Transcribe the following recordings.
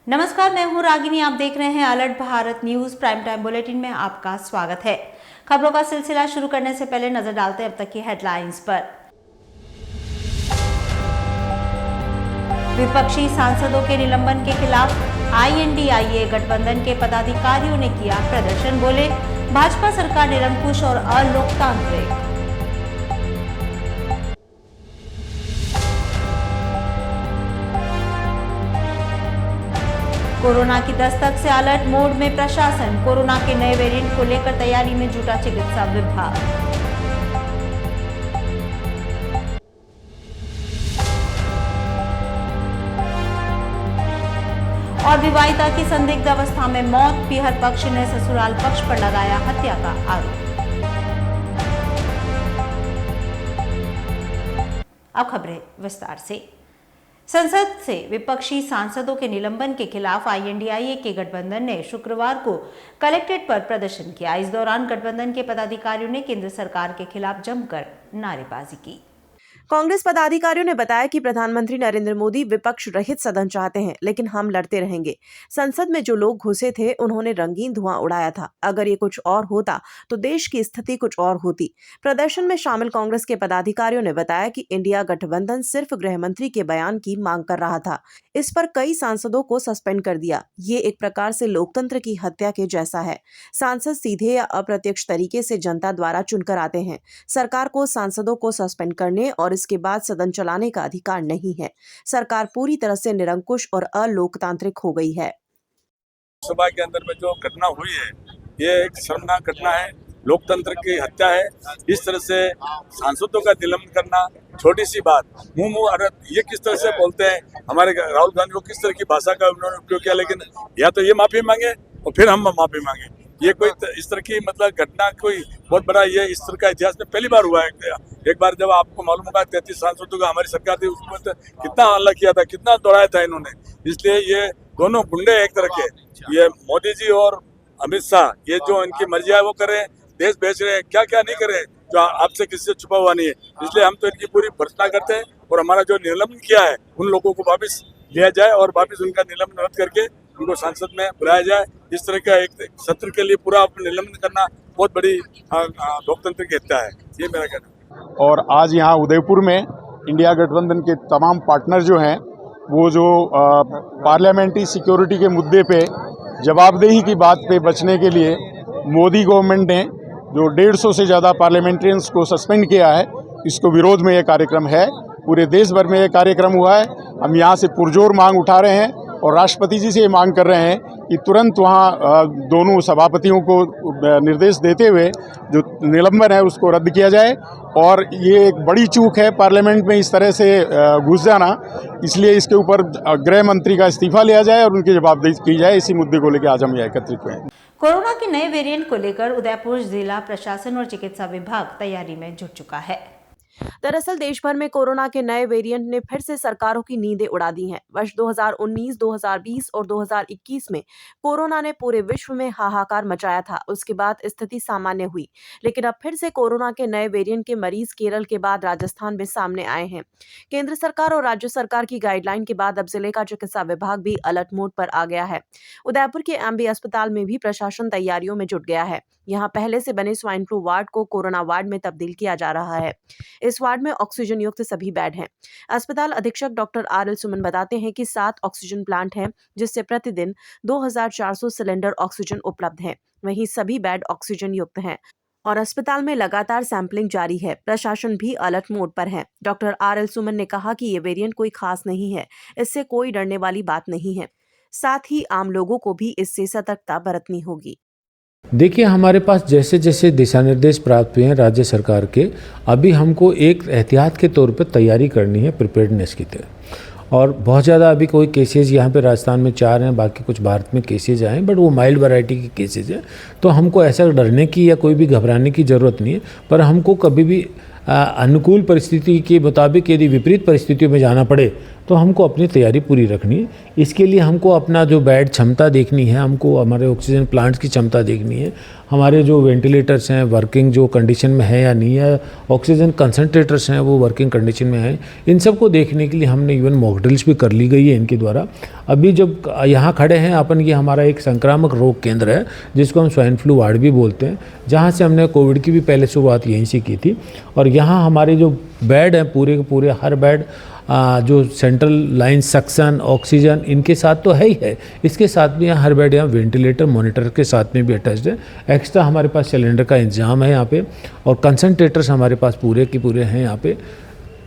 नमस्कार, मैं हूं रागिनी। आप देख रहे हैं alert Bharat news prime time bulletin में आपका स्वागत है। खबरों का सिलसिला शुरू करने से पहले नजर डालते हैं अब तक की हेडलाइंस पर। विपक्षी सांसदों के निलंबन के खिलाफ INDIA गठबंधन के पदाधिकारियों ने किया प्रदर्शन। बोले, भाजपा सरकार निरंकुश और अलोकतांत्रिक। कोरोना की दस्तक से अलर्ट मोड में प्रशासन। कोरोना के नए वेरिएंट को लेकर तैयारी में जुटा चिकित्सा विभाग। और विवाहिता की संदिग्ध अवस्था में मौत। पीहर पक्ष ने ससुराल पक्ष पर लगाया हत्या का आरोप। अब खबरें विस्तार से। संसद से विपक्षी सांसदों के निलंबन के खिलाफ INDIA के गठबंधन ने शुक्रवार को कलेक्ट्रेट पर प्रदर्शन किया। इस दौरान गठबंधन के पदाधिकारियों ने केंद्र सरकार के खिलाफ जमकर नारेबाजी की। कांग्रेस पदाधिकारियों ने बताया कि प्रधानमंत्री नरेंद्र मोदी विपक्ष रहित सदन चाहते हैं, लेकिन हम लड़ते रहेंगे। संसद में जो लोग घुसे थे उन्होंने रंगीन धुआं उड़ाया था। अगर ये कुछ और होता तो देश की स्थिति कुछ और होती। प्रदर्शन में शामिल कांग्रेस के पदाधिकारियों ने बताया कि इंडिया गठबंधन सिर्फ गृह मंत्री के बयान की मांग कर रहा था। इस पर कई सांसदों को सस्पेंड कर दिया। ये एक प्रकार से लोकतंत्र की हत्या के जैसा है। सांसद सीधे या अप्रत्यक्ष तरीके से जनता द्वारा चुनकर आते हैं। सरकार को सांसदों को सस्पेंड करने और इसके बाद सदन चलाने का अधिकार नहीं है। सरकार पूरी तरह से निरंकुश और अलोकतांत्रिक हो गई है। सभा के अंदर में जो घटना हुई है, ये एक शर्मनाक घटना है, लोकतंत्र की हत्या है। इस तरह से सांसदों का निलंबन करना छोटी सी बात, मुंह अरे ये किस तरह से बोलते हैं। हमारे राहुल गांधी को किस तरह की भाषा का उन्होंने उपयोग किया, लेकिन या तो ये माफी मांगे और फिर हम माफी मांगे। ये कोई इस तरह की मतलब घटना कोई बहुत बड़ा ये इस तरह का इतिहास में पहली बार हुआ है। एक बार जब आपको मालूम होगा 33 सांसदों का हमारी सरकार थी, उसमें तो कितना हल्ला किया था, कितना दौड़ाया था इन्होंने। इसलिए ये दोनों गुंडे एक तरह के, ये मोदी जी और अमित शाह, ये जो इनकी मर्जी है वो कर रहे हैं, देश बेच रहे हैं, क्या क्या नहीं कर रहे हैं, जो आपसे किसी से छुपा हुआ नहीं है। इसलिए हम तो इनकी पूरी भर्त्सना करते हैं और हमारा जो निलंबन किया है उन लोगों को वापिस लिया जाए और वापिस उनका निलंबन रद्द करके उनको संसद में बुलाया जाए। इस तरह का एक सत्र के लिए पूरा निलंबन करना बहुत बड़ी लोकतंत्र की हत्या है, ये मेरा कहना है। और आज यहाँ उदयपुर में इंडिया गठबंधन के तमाम पार्टनर जो हैं वो जो पार्लियामेंट्री सिक्योरिटी के मुद्दे पे जवाबदेही की बात पे बचने के लिए मोदी गवर्नमेंट ने जो 150 से ज़्यादा पार्लियामेंट्रियंस को सस्पेंड किया है, इसको विरोध में ये कार्यक्रम है। पूरे देश भर में ये कार्यक्रम हुआ है। हम यहाँ से पुरजोर मांग उठा रहे हैं और राष्ट्रपति जी से ये मांग कर रहे हैं कि तुरंत वहाँ दोनों सभापतियों को निर्देश देते हुए जो निलंबन है उसको रद्द किया जाए। और ये एक बड़ी चूक है पार्लियामेंट में इस तरह से घुस जाना, इसलिए इसके ऊपर गृह मंत्री का इस्तीफा लिया जाए और उनकी जवाबदेही की जाए। इसी मुद्दे को लेकर आज हम यहाँ एकत्रित हुए हैं। कोरोना के नए वेरिएंट को लेकर उदयपुर जिला प्रशासन और चिकित्सा विभाग तैयारी में जुट चुका है। दरअसल देश भर में कोरोना के नए वेरिएंट ने फिर से सरकारों की नींदें उड़ा दी हैं। वर्ष 2019, 2020 और 2021 में कोरोना ने पूरे विश्व में हाहाकार मचाया था। उसके बाद स्थिति सामान्य हुई, लेकिन अब फिर से कोरोना के नए वेरिएंट के मरीज केरल के बाद राजस्थान में सामने आए हैं। केंद्र सरकार और राज्य सरकार की गाइडलाइन के बाद अब जिले का चिकित्सा विभाग भी अलर्ट मोड पर आ गया है। उदयपुर के MB अस्पताल में भी प्रशासन तैयारियों में जुट गया है। यहाँ पहले से बने स्वाइन फ्लू वार्ड को कोरोना वार्ड में तब्दील किया जा रहा है। इस वार्ड में ऑक्सीजन युक्त सभी बेड हैं। अस्पताल अधीक्षक डॉक्टर RL सुमन बताते हैं कि 7 ऑक्सीजन प्लांट हैं, जिससे प्रतिदिन 2400 सिलेंडर ऑक्सीजन उपलब्ध हैं। वहीं सभी बेड ऑक्सीजन युक्त हैं और अस्पताल में लगातार सैंपलिंग जारी है। प्रशासन भी अलर्ट मोड पर है। डॉक्टर RL सुमन ने कहा कि ये वेरिएंट कोई खास नहीं है, इससे कोई डरने वाली बात नहीं है। साथ ही आम लोगों को भी इससे सतर्कता बरतनी होगी। देखिए, हमारे पास जैसे जैसे दिशा निर्देश प्राप्त हुए हैं राज्य सरकार के, अभी हमको एक एहतियात के तौर पर तैयारी करनी है, प्रिपेयर्डनेस की तरह। और बहुत ज़्यादा अभी कोई केसेज यहाँ पे राजस्थान में 4 हैं, बाकी कुछ भारत में केसेज आए हैं, बट वो माइल्ड वैरायटी के केसेज हैं। तो हमको ऐसा डरने की या कोई भी घबराने की ज़रूरत नहीं है। पर हमको कभी भी अनुकूल परिस्थिति के मुताबिक यदि विपरीत परिस्थितियों में जाना पड़े तो हमको अपनी तैयारी पूरी रखनी है। इसके लिए हमको अपना जो बेड क्षमता देखनी है, हमको हमारे ऑक्सीजन प्लांट्स की क्षमता देखनी है, हमारे जो वेंटिलेटर्स हैं वर्किंग जो कंडीशन में है या नहीं है, ऑक्सीजन कंसंट्रेटर्स हैं वो वर्किंग कंडीशन में हैं, इन सबको देखने के लिए हमने इवन मॉक ड्रिल्स भी कर ली गई है इनके द्वारा। अभी जब यहाँ खड़े हैं अपन, ये हमारा एक संक्रामक रोग केंद्र है जिसको हम स्वाइन फ्लू वार्ड भी बोलते हैं, जहाँ से हमने कोविड की भी पहले शुरुआत यहीं से की थी। और यहाँ हमारे जो बेड हैं पूरे के पूरे, हर बेड जो सेंट्रल लाइन सक्शन ऑक्सीजन इनके साथ तो है ही है, इसके साथ भी यहाँ हर बेड यहाँ वेंटिलेटर मॉनिटर के साथ में भी अटैच्ड है। एक्स्ट्रा हमारे पास सिलेंडर का इंतजाम है यहाँ पे, और कंसंट्रेटर्स हमारे पास पूरे के पूरे हैं यहाँ पे।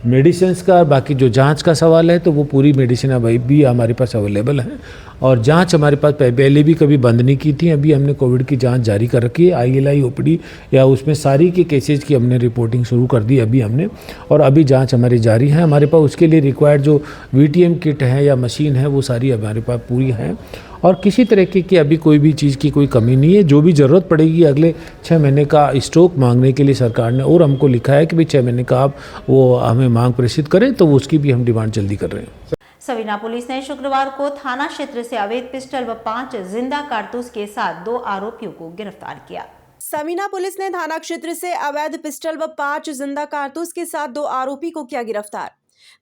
मेडिसिन्स का बाकी जो जांच का सवाल है तो वो पूरी मेडिसिन अभी भी हमारे पास अवेलेबल है, और जांच हमारे पास पहले भी कभी बंद नहीं की थी। अभी हमने कोविड की जांच जारी कर रखी है, ILI OPD या उसमें सारी के केसेज की हमने रिपोर्टिंग शुरू कर दी अभी हमने, और अभी जांच हमारी जारी है। हमारे पास उसके लिए रिक्वायर्ड जो VTM किट है या मशीन है वो सारी हमारे पास पूरी है, और किसी तरीके की अभी कोई भी चीज़ की कोई कमी नहीं है। जो भी ज़रूरत पड़ेगी अगले 6 महीने का स्टॉक मांगने के लिए सरकार ने और हमको लिखा है कि भाई 6 महीने का आप वो हमें मांग प्रेषित करें, तो उसकी भी हम डिमांड जल्दी कर रहे हैं। सवीना पुलिस ने शुक्रवार को थाना क्षेत्र से अवैध पिस्टल व 5 जिंदा कारतूस के साथ 2 आरोपियों को गिरफ्तार किया। सवीना पुलिस ने थाना क्षेत्र से अवैध पिस्टल व 5 जिंदा कारतूस के साथ 2 आरोपी को किया गिरफ्तार।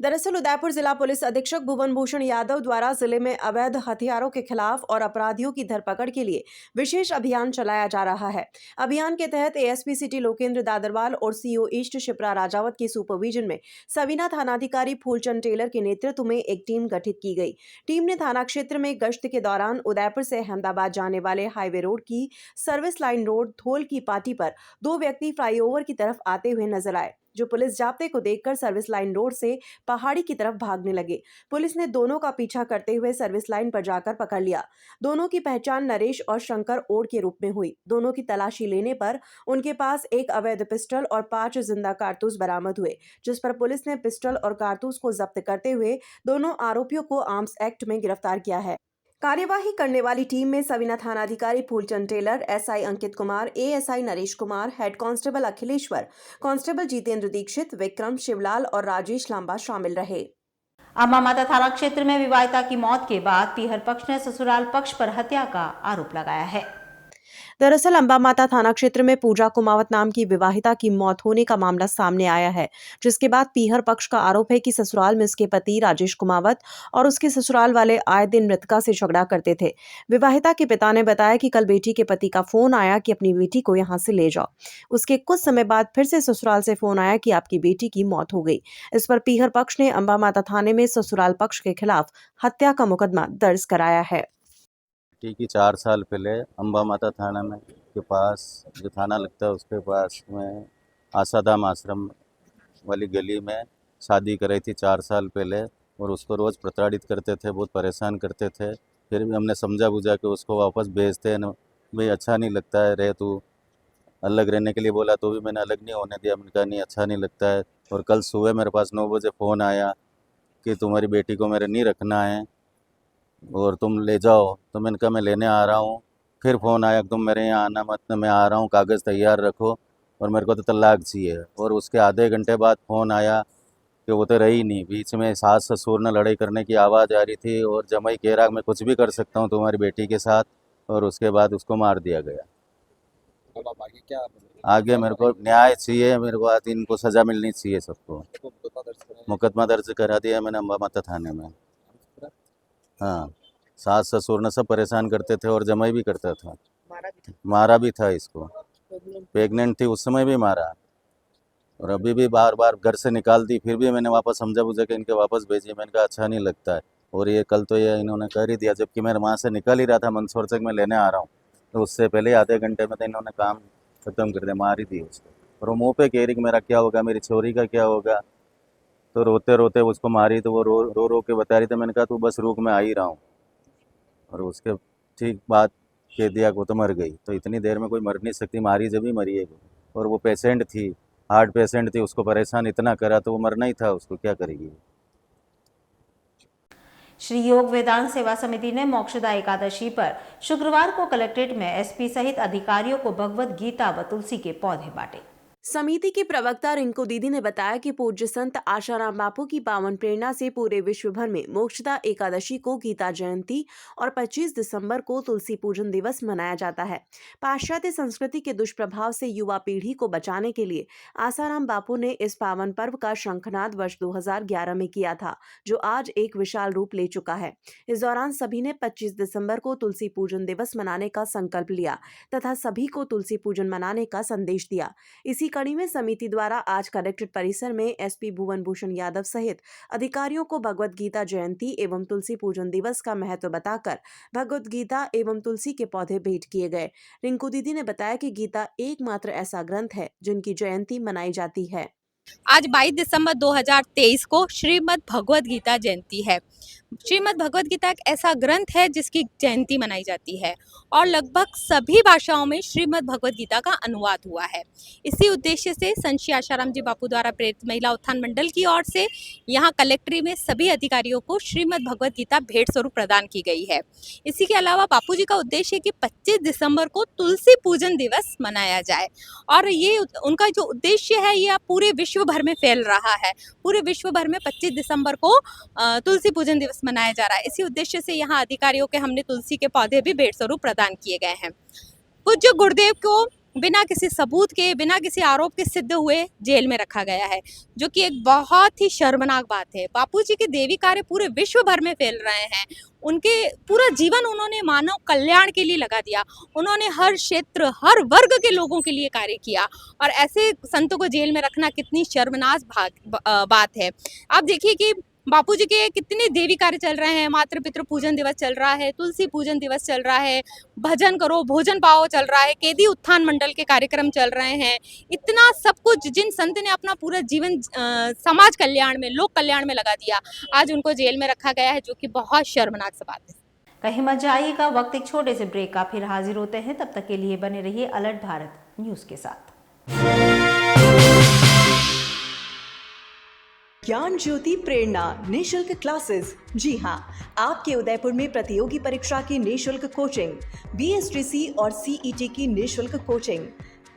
दरअसल उदयपुर जिला पुलिस अधीक्षक भुवन भूषण यादव द्वारा जिले में अवैध हथियारों के खिलाफ और अपराधियों की धरपकड़ के लिए विशेष अभियान चलाया जा रहा है। अभियान के तहत ASP सिटी लोकेंद्र दादरवाल और CO ईस्ट शिप्रा राजावत की सुपरविजन में सवीना थानाधिकारी फूलचंद टेलर के नेतृत्व में एक टीम गठित की गई। टीम ने थाना क्षेत्र में गश्त के दौरान उदयपुर से अहमदाबाद जाने वाले हाईवे रोड की सर्विस लाइन रोड धोल की पाटी पर 2 व्यक्ति फ्लाईओवर की तरफ आते हुए नजर आए, जो पुलिस जाप्ते को देखकर सर्विस लाइन रोड से पहाड़ी की तरफ भागने लगे। पुलिस ने दोनों का पीछा करते हुए सर्विस लाइन पर जाकर पकड़ लिया। दोनों की पहचान नरेश और शंकर ओड के रूप में हुई। दोनों की तलाशी लेने पर उनके पास एक अवैध पिस्टल और 5 जिंदा कारतूस बरामद हुए, जिस पर पुलिस ने पिस्टल और कारतूस को जब्त करते हुए दोनों आरोपियों को आर्म्स एक्ट में गिरफ्तार किया है। कार्यवाही करने वाली टीम में सवीना थानाधिकारी Phoolchand Tailor, SI Ankit Kumar, ASI Naresh Kumar, head constable Akhileshwar, constable Jitendra Dixit, Vikram Shivlal और राजेश लांबा शामिल रहे। अम्बा माता थाना क्षेत्र में विवाहिता की मौत के बाद पीहर पक्ष ने ससुराल पक्ष पर हत्या का आरोप लगाया है। दरअसल अम्बा माता थाना क्षेत्र में पूजा कुमावत नाम की विवाहिता की मौत होने का मामला सामने आया है, जिसके बाद पीहर पक्ष का आरोप है कि ससुराल में उसके पति राजेश कुमावत और उसके ससुराल वाले आए दिन मृतका से झगड़ा करते थे। विवाहिता के पिता ने बताया कि कल बेटी के पति का फोन आया कि अपनी बेटी को यहां से ले जाओ। उसके कुछ समय बाद फिर से ससुराल से फोन आया कि आपकी बेटी की मौत हो गई। इस पर पीहर पक्ष ने अम्बा माता थाने में ससुराल पक्ष के खिलाफ हत्या का मुकदमा दर्ज कराया है। की 4 साल पहले अम्बा माता थाना में के पास जो थाना लगता है उसके पास में आशाधाम आश्रम वाली गली में शादी कराई थी 4 साल पहले, और उसको रोज़ प्रताड़ित करते थे, बहुत परेशान करते थे। फिर भी हमने समझा बुझा के उसको वापस भेजते हैं, भाई अच्छा नहीं लगता है, रहे तू अलग रहने के लिए बोला तो भी मैंने अलग नहीं होने दिया। मैंने कहा नहीं अच्छा नहीं लगता है। और कल सुबह मेरे पास 9 बजे फ़ोन आया कि तुम्हारी बेटी को मेरे नहीं रखना है और तुम ले जाओ। तो मैंने कहा मैं लेने आ रहा हूँ। फिर फ़ोन आया तुम मेरे यहाँ आना मत, मैं आ रहा हूँ, कागज़ तैयार रखो और मेरे को तो तलाक चाहिए। और उसके आधे घंटे बाद फ़ोन आया कि वो तो रही नहीं। बीच में सास ससुर ने लड़ाई करने की आवाज़ आ रही थी और जमाई कह रहा मैं कुछ भी कर सकता हूँ तुम्हारी बेटी के साथ, और उसके बाद उसको मार दिया गया। अब आप आगे क्या आगे मेरे को न्याय चाहिए, मेरे को आज इनको सज़ा मिलनी चाहिए सबको। मुकदमा दर्ज करा दिया मैंने अम्बा माता थाने में। हाँ, सास ससुर ने सब परेशान करते थे और जमाई भी करता था, मारा भी था इसको। प्रेग्नेंट थी उस समय भी मारा, और अभी भी बार बार घर से निकाल दी। फिर भी मैंने वापस समझा बुझा के इनके वापस भेजी। मैंने कहा अच्छा नहीं लगता है। और ये कल तो ये इन्होंने कर ही दिया, जबकि मैं वहाँ से निकल ही रहा था मंदसौर से, मैं लेने आ रहा हूँ, तो उससे पहले आधे घंटे में तो इन्होंने काम ख़त्म कर दिया, मार ही दी उसको। और वो मुँह पे कह रही कि मेरा क्या होगा, मेरी छोरी का क्या होगा। तो रोते रोते उसको मारी, तो वो रो रो के बता रही थी। मैंने कहा तू बस रुक, मैं आ ही रहा हूँ। और उसके ठीक बाद कह दिया वो तो मर गई। तो इतनी देर में कोई मर नहीं सकती, मारी जब ही मरी है। और वो पेशेंट थी, हार्ट पेशेंट थी, उसको परेशान इतना करा तो वो मरना ही था, उसको क्या करेगी। श्री योग वेदांत सेवा समिति ने मोक्षदा एकादशी पर शुक्रवार को कलेक्ट्रेट में SP सहित अधिकारियों को भगवत गीता व तुलसी के पौधे बांटे। समिति की प्रवक्ता रिंकू दीदी ने बताया कि पूज्य संत आशाराम बापू की पावन प्रेरणा से पूरे विश्व भर में मोक्षदा एकादशी को गीता जयंती और 25 दिसंबर को तुलसी पूजन दिवस मनाया जाता है। पाश्चात्य संस्कृति के दुष्प्रभाव से युवा पीढ़ी को बचाने के लिए आसाराम बापू ने इस पावन पर्व का शंखनाद वर्ष 2011 में किया था, जो आज एक विशाल रूप ले चुका है। इस दौरान सभी ने 25 दिसंबर को तुलसी पूजन दिवस मनाने का संकल्प लिया तथा सभी को तुलसी पूजन मनाने का संदेश दिया। इसी कड़ी में समिति द्वारा आज कलेक्ट्रेट परिसर में एसपी भुवन भूषण यादव सहित अधिकारियों को भगवत गीता जयंती एवं तुलसी पूजन दिवस का महत्व बताकर भगवत गीता एवं तुलसी के पौधे भेंट किए गए। रिंकू दीदी ने बताया कि गीता एकमात्र ऐसा ग्रंथ है जिनकी जयंती मनाई जाती है। आज 22 दिसंबर 2023 को श्रीमद् भगवद गीता जयंती है। श्रीमद् भगवद गीता एक ऐसा ग्रंथ है जिसकी जयंती मनाई जाती है और लगभग सभी भाषाओं में श्रीमद् भगवद गीता का अनुवाद हुआ है। इसी उद्देश्य से संत श्री आशाराम जी बापू द्वारा प्रेरित महिला उत्थान मंडल की ओर से यहाँ कलेक्ट्री में सभी अधिकारियों को श्रीमद् भगवद गीता भेंट स्वरूप प्रदान की गई है। इसी के अलावा बापू जी का उद्देश्य है कि 25 दिसंबर को तुलसी पूजन दिवस मनाया जाए और ये उनका जो उद्देश्य है ये पूरे विश्व भर में फैल रहा है। पूरे विश्व भर में 25 दिसंबर को तुलसी पूजन दिवस मनाया जा रहा है। इसी उद्देश्य से यहाँ अधिकारियों के हमने तुलसी के पौधे भी भेंट स्वरूप प्रदान किए गए हैं। पूज्य गुरुदेव को बिना किसी सबूत के, बिना किसी आरोप के सिद्ध हुए जेल में रखा गया है, जो कि एक बहुत ही शर्मनाक बात है। बापूजी के देवी कार्य पूरे विश्व भर में फैल रहे हैं। उनके पूरा जीवन उन्होंने मानव कल्याण के लिए लगा दिया। उन्होंने हर क्षेत्र, हर वर्ग के लोगों के लिए कार्य किया और ऐसे संतों को जेल में रखना कितनी शर्मनाक बात है। आप देखिए कि बापू जी के कितने देवी कार्य चल रहे हैं। मातृ पितृ पूजन दिवस चल रहा है, तुलसी पूजन दिवस चल रहा है, भजन करो भोजन पाओ चल रहा है, केदी उत्थान मंडल के कार्यक्रम चल रहे हैं। इतना सब कुछ जिन संत ने अपना पूरा जीवन समाज कल्याण में, लोक कल्याण में लगा दिया, आज उनको जेल में रखा गया है, जो कि बहुत शर्मनाक सी बात है। कहीं मत जाइएगा, वक्त एक छोटे से ब्रेक का, फिर हाजिर होते हैं। तब तक के लिए बने रहिए अलर्ट भारत न्यूज के साथ। ज्ञान ज्योति प्रेरणा निःशुल्क क्लासेस। जी हाँ, आपके उदयपुर में प्रतियोगी परीक्षा की निःशुल्क कोचिंग, बीएसटीसी और सीईटी की निःशुल्क कोचिंग,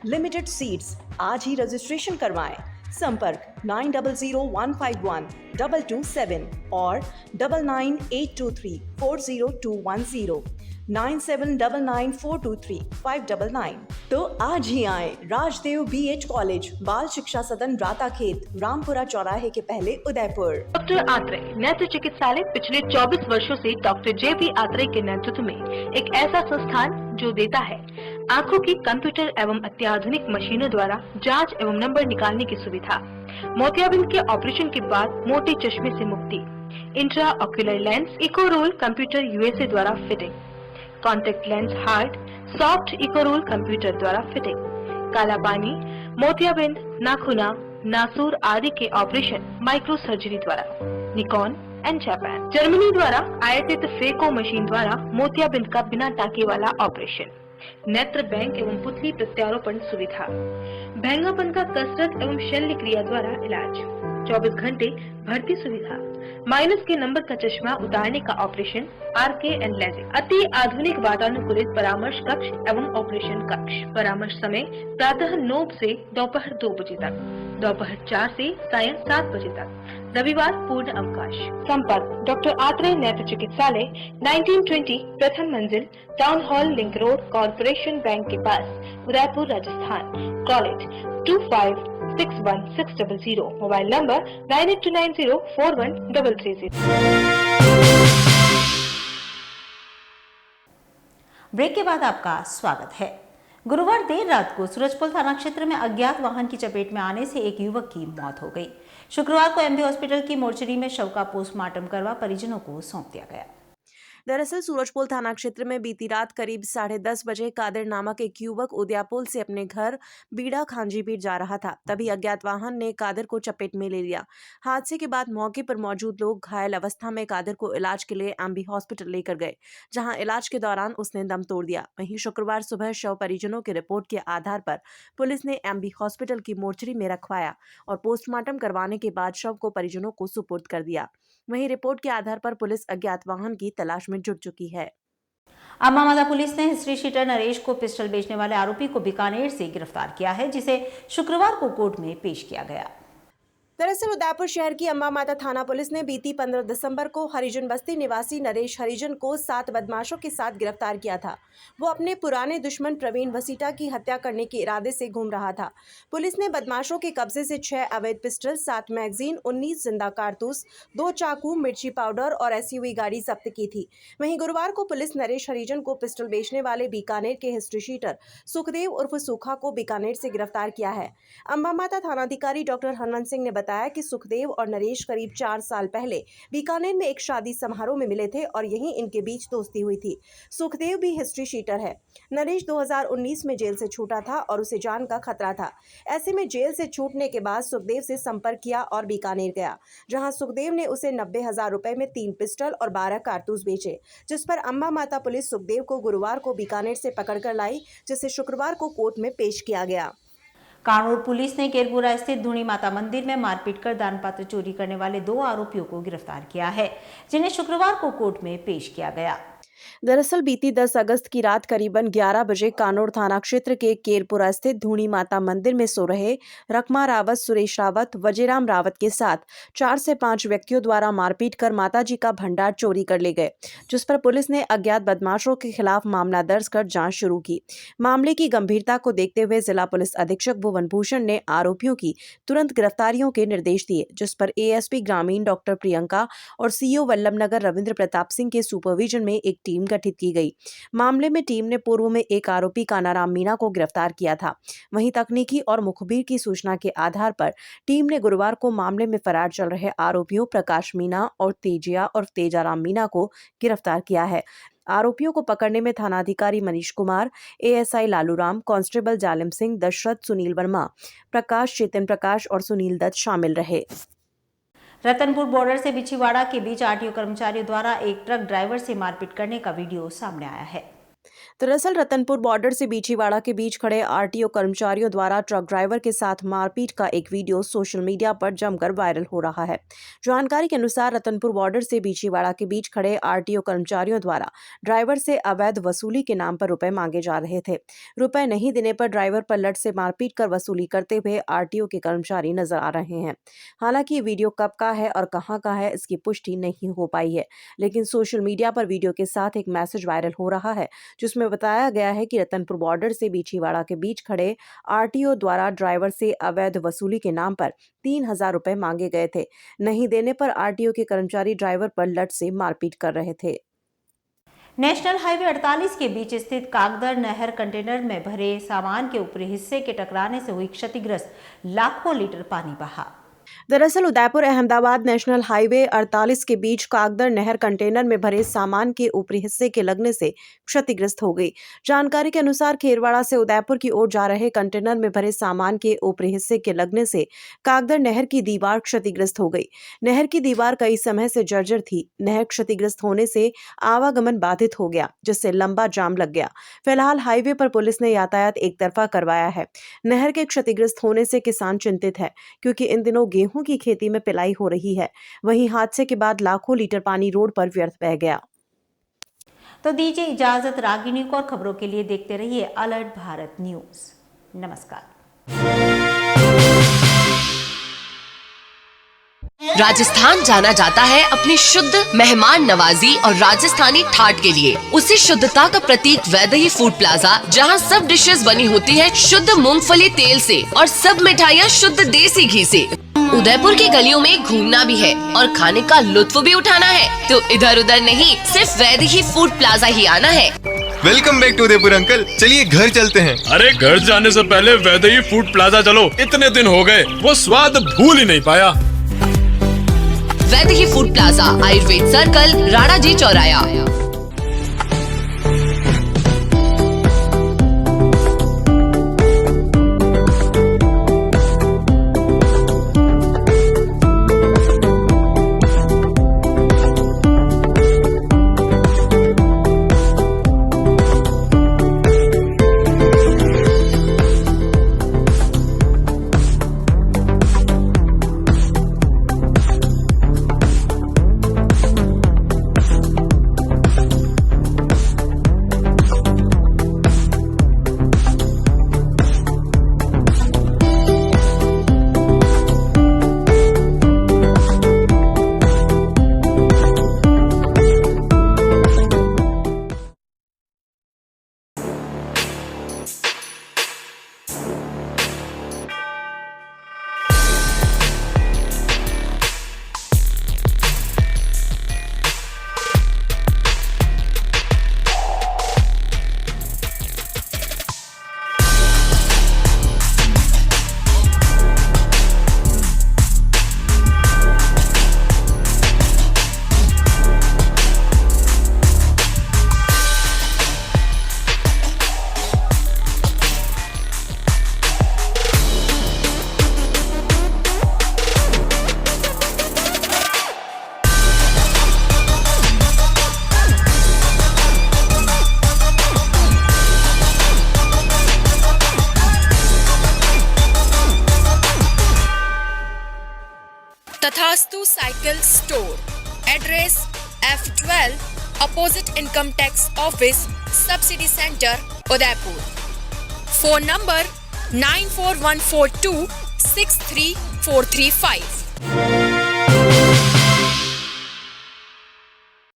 लिमिटेड सीट्स। आज ही रजिस्ट्रेशन करवाएं। संपर्क 9001512227 और 9982340210, 9799423599। तो आज ही आए राजदेव बीएच कॉलेज, बाल शिक्षा सदन, राता खेत, रामपुरा चौराहे के पहले, उदयपुर। डॉक्टर आत्रे नेत्र चिकित्सालय पिछले 24 वर्षों से डॉक्टर जेपी आत्रे के नेतृत्व में एक ऐसा संस्थान जो देता है आंखों की कंप्यूटर एवं अत्याधुनिक मशीनों द्वारा जांच एवं नंबर निकालने की सुविधा, मोतियाबिंद के ऑपरेशन के बाद मोटे चश्मे से मुक्ति, intra ocular lens, eco roll computer USA द्वारा fitting, contact lens hard, soft eco roll computer द्वारा फिटिंग, काला पानी, मोतियाबिंद, नाखूना, नासूर आदि के ऑपरेशन माइक्रो सर्जरी द्वारा, निकॉन एंड जापान, जर्मनी द्वारा आयातित फेको मशीन द्वारा मोतियाबिंद का बिना टाके वाला ऑपरेशन, नेत्र बैंक एवं पुतली प्रत्यारोपण सुविधा, भैंगापन का कसरत एवं शल्य क्रिया द्वारा इलाज, 24 घंटे भर्ती सुविधा, माइनस के नंबर का चश्मा उतारने का ऑपरेशन, आरके एंड लेजिक, अति आधुनिक वातानुकूलित परामर्श कक्ष एवं ऑपरेशन कक्ष। परामर्श समय प्रातः 9 से दोपहर 2 बजे तक, दोपहर 4 से सायं 7 बजे तक, रविवार पूर्ण अवकाश। संपर्क डॉक्टर आत्रे नेत्र चिकित्सालय, 1920 प्रथम मंजिल, town hall, link road, corporation bank के पास, Udaipur, Rajasthan. College 256160, mobile number 9829041330। Break के बाद आपका स्वागत है। गुरुवार देर रात को सूरजपुर थाना क्षेत्र में अज्ञात वाहन की चपेट में आने से एक युवक की मौत हो गई। शुक्रवार को एमबी हॉस्पिटल की मोर्चरी में शव का पोस्टमार्टम करवा परिजनों को सौंप दिया गया। दरअसल सूरजपुर थाना क्षेत्र में बीती रात करीब 10:30 बजे कादिर नामक एक युवक उदयापुल से अपने घर बीड़ा खांजीपीर जा रहा था। तभी अज्ञात वाहन ने कादिर को चपेट में ले लिया। हादसे के बाद मौके पर मौजूद लोग घायल अवस्था में कादिर को इलाज के लिए एमबी हॉस्पिटल लेकर गए, जहां इलाज के दौरान उसने दम तोड़ दिया। वहीं शुक्रवार सुबह शव परिजनों की रिपोर्ट के आधार पर पुलिस ने एमबी हॉस्पिटल की मोर्चरी में रखवाया और पोस्टमार्टम करवाने के बाद शव को परिजनों को सुपुर्द कर दिया। वहीं रिपोर्ट के आधार पर पुलिस अज्ञात वाहन की तलाश में जुट चुकी है। अम्बा माता पुलिस ने हिस्ट्री शीटर नरेश को पिस्टल बेचने वाले आरोपी को बीकानेर से गिरफ्तार किया है, जिसे शुक्रवार को कोर्ट में पेश किया गया। दरअसल उदयपुर शहर की अम्बा माता थाना पुलिस ने बीती 15 दिसंबर को हरिजन बस्ती निवासी नरेश हरिजन को 7 बदमाशों के साथ गिरफ्तार किया था। वो अपने पुराने दुश्मन प्रवीण वसीटा की हत्या करने के इरादे से घूम रहा था। पुलिस ने बदमाशों के कब्जे से 6 अवैध पिस्टल, 7 मैगजीन, 19 जिंदा कारतूस, 2 चाकू, मिर्ची पाउडर और एसयूवी गाड़ी जब्त की थी। वहीं गुरुवार को पुलिस नरेश हरिजन को पिस्टल बेचने वाले बीकानेर के हिस्ट्री शीटर सुखदेव उर्फ सूखा को बीकानेर से गिरफ्तार किया है। अम्बा माता थानाधिकारी डॉक्टर हनुमंत सिंह ने बताया कि सुखदेव और नरेश करीब 4 साल पहले बीकानेर में एक शादी समारोह में मिले थे और यहीं इनके बीच दोस्ती हुई थी। सुखदेव भी हिस्ट्री शीटर है। नरेश 2019 में जेल से छूटा था और उसे जान का खतरा था। ऐसे में जेल से छूटने के बाद सुखदेव से संपर्क किया और बीकानेर गया, जहां सुखदेव ने उसे 90,000 रुपए में 3 पिस्टल और 12 कारतूस बेचे, जिस पर अम्बा माता पुलिस सुखदेव को गुरुवार को बीकानेर से पकड़कर लाई, जिसे शुक्रवार को कोर्ट में पेश किया गया। कानूर पुलिस ने केरपुरा स्थित धूणी माता मंदिर में मारपीट कर दान पात्र चोरी करने वाले 2 आरोपियों को गिरफ्तार किया है, जिन्हें शुक्रवार को कोर्ट में पेश किया गया। दरअसल बीती 10 अगस्त की रात करीबन 11 बजे कानौर थाना क्षेत्र के केरपुरा स्थित धूणी माता मंदिर में सो रहे रकमा रावत, सुरेश रावत, वजीराम रावत के साथ 4 से 5 व्यक्तियों द्वारा मारपीट कर माताजी का भंडार चोरी कर ले गए, जिस पर पुलिस ने अज्ञात बदमाशों के खिलाफ मामला दर्ज कर जांच शुरू की। मामले की गंभीरता को देखते हुए जिला पुलिस अधीक्षक भुवन भूषण ने आरोपियों की तुरंत गिरफ्तारियों के निर्देश दिए, जिस पर एएसपी ग्रामीण डॉक्टर प्रियंका और सीओ वल्लभनगर रविंद्र प्रताप सिंह के सुपरविजन में एक टीम गठित की गई। मामले में टीम ने पूर्व में एक आरोपी कानाराम मीणा को गिरफ्तार किया था। वहीं तकनीकी और मुखबिर की सूचना के आधार पर टीम ने गुरुवार को मामले में फरार चल रहे आरोपियों प्रकाश मीणा और तेजाराम मीणा को गिरफ्तार किया है। आरोपियों को पकड़ने में थानाधिकारी मनीष कुमार, एएसआई लालूराम, कांस्टेबल जालिम सिंह, दशरथ, सुनील वर्मा, प्रकाश, चेतन प्रकाश और सुनील दत्त शामिल रहे। रतनपुर बॉर्डर से बिछीवाड़ा के बीच आरटीओ कर्मचारियों द्वारा एक ट्रक ड्राइवर से मारपीट करने का वीडियो सामने आया है। दरअसल रतनपुर बॉर्डर से बिछीवाड़ा के बीच खड़े आरटीओ कर्मचारियों द्वारा ट्रक ड्राइवर के साथ मारपीट का एक वीडियो सोशल मीडिया पर जमकर वायरल हो रहा है। जानकारी के अनुसार रतनपुर बॉर्डर से बिछीवाड़ा के बीच खड़े आरटीओ कर्मचारियों द्वारा ड्राइवर से अवैध वसूली के नाम पर रुपए मांगे जा रहे थे। रुपए नहीं देने पर ड्राइवर पर लठ से मारपीट कर वसूली करते हुए आरटीओ के कर्मचारी नजर आ रहे हैं। हालांकि ये वीडियो कब का है और कहां का है इसकी पुष्टि नहीं हो पाई है, लेकिन सोशल मीडिया पर वीडियो के साथ एक मैसेज वायरल हो रहा है, जिसमें बताया गया है कि रतनपुर बॉर्डर से बिछीवाड़ा के बीच खड़े आरटीओ द्वारा ड्राइवर से अवैध वसूली के नाम पर 3,000 रुपए मांगे गए थे। नहीं देने पर आरटीओ के कर्मचारी ड्राइवर पर लठ से मारपीट कर रहे थे। नेशनल हाईवे 48 के बीच स्थित कागदर नहर कंटेनर में भरे सामान के ऊपरी हिस्से के टकराने से हुई क्षतिग्रस्त, लाखों लीटर पानी बहा। दरअसल उदयपुर अहमदाबाद नेशनल हाईवे 48 के बीच कागदर नहर कंटेनर में भरे सामान के ऊपरी हिस्से के लगने से क्षतिग्रस्त हो गई। जानकारी के अनुसार खेरवाड़ा से उदयपुर की ओर जा रहे कंटेनर में भरे सामान के ऊपरी हिस्से के लगने से कागदर नहर की दीवार क्षतिग्रस्त हो गई। नहर की दीवार कई समय से जर्जर थी। नहर क्षतिग्रस्त होने से आवागमन बाधित हो गया, जिससे लंबा जाम लग गया। फिलहाल हाईवे पर पुलिस ने यातायात एक तरफा करवाया है। नहर के क्षतिग्रस्त होने से किसान चिंतित है, क्योंकि इन दिनों गेहूं की खेती में पिलाई हो रही है। वहीं हादसे के बाद लाखों लीटर पानी रोड पर व्यर्थ बह गया। तो दीजिए इजाजत। रागिनी को और खबरों के लिए देखते रहिए अलर्ट भारत न्यूज। नमस्कार। राजस्थान जाना जाता है अपनी शुद्ध मेहमान नवाजी और राजस्थानी ठाट के लिए। उसी शुद्धता का प्रतीक वैदेही फूड प्लाजा, जहां सब डिशेस बनी होती है शुद्ध मूंगफली तेल से और सब मिठाइयाँ शुद्ध देसी घी से। उदयपुर की गलियों में घूमना भी है और खाने का लुत्फ भी उठाना है, तो इधर उधर नहीं, सिर्फ वैदेही फूड प्लाजा ही आना है। Welcome back to Udaipur uncle. चलिए घर चलते हैं। अरे घर जाने से पहले वैदेही फूड प्लाजा चलो, इतने दिन हो गए वो स्वाद भूल ही नहीं पाया। Vaidehi food plaza, Ayurved circle, Rana ji चौराया। Ritu Cycle Store. Address F12 opposite Income Tax Office, Subsidy Center, Udaipur. Phone number 94142 63435.